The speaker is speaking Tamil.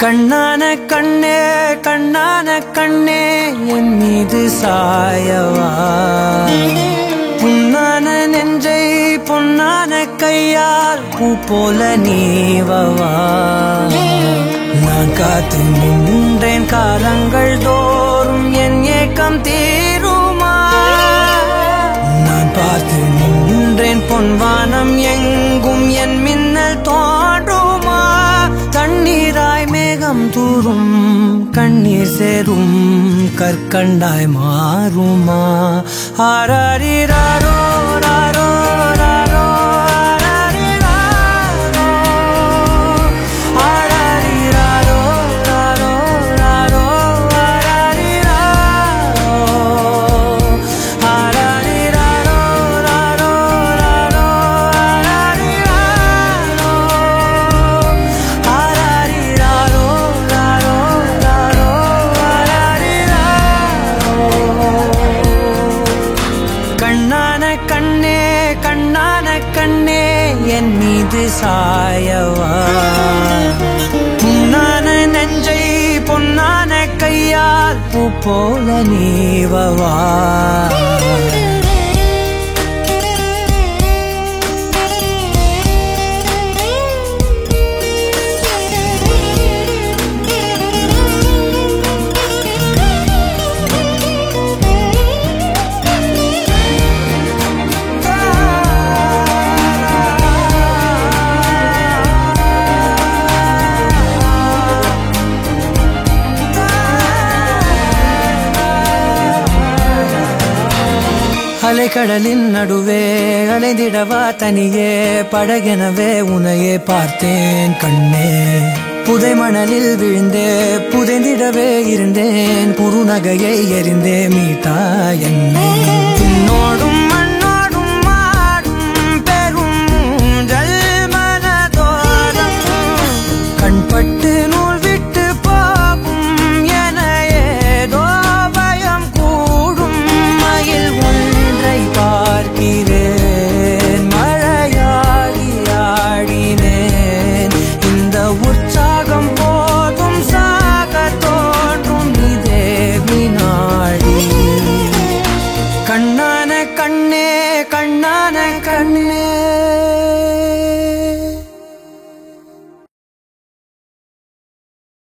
கண்ணான கண்ணே கண்ணான கண்ணே என் மீது சாயவா புண்ணான நெஞ்சை பொன்னான கையால் பூ போல நீவவா நான் காத்து நின்றேன் காலங்கள் தோறும் என் ஏக்கம் தீருமா நான் பார்த்து நின்றேன் பொன்வானம் எங்கும் என் மின்னல் தோன்றுமா தண்ணீராய் மேகம் தூரும் கண்ணீர் சேரும் கற்கண்டாய் மாறுமா ஆராரிராரோ ராரோ ராரோ ஆராரிராரோ ராரோ ராரோ ஆராரிராரோ ராரோ ராரோ கண்ணான கண்ணே கண்ணான கண்ணே என் மீது சாயவா புண்ணான நெஞ்சை பொன்னான கையால் பூ போல நீவவா அலைக்கடலின் நடுவே அலைந்திடவா தனியே படகெனவே உன்னையே பார்த்தேன் கண்ணே புதை மணலில் விழுந்தே புதைந்திடவே இருந்தேன் குறுநகையை எறிந்தே மீட்டா என்னை உன்னோடும்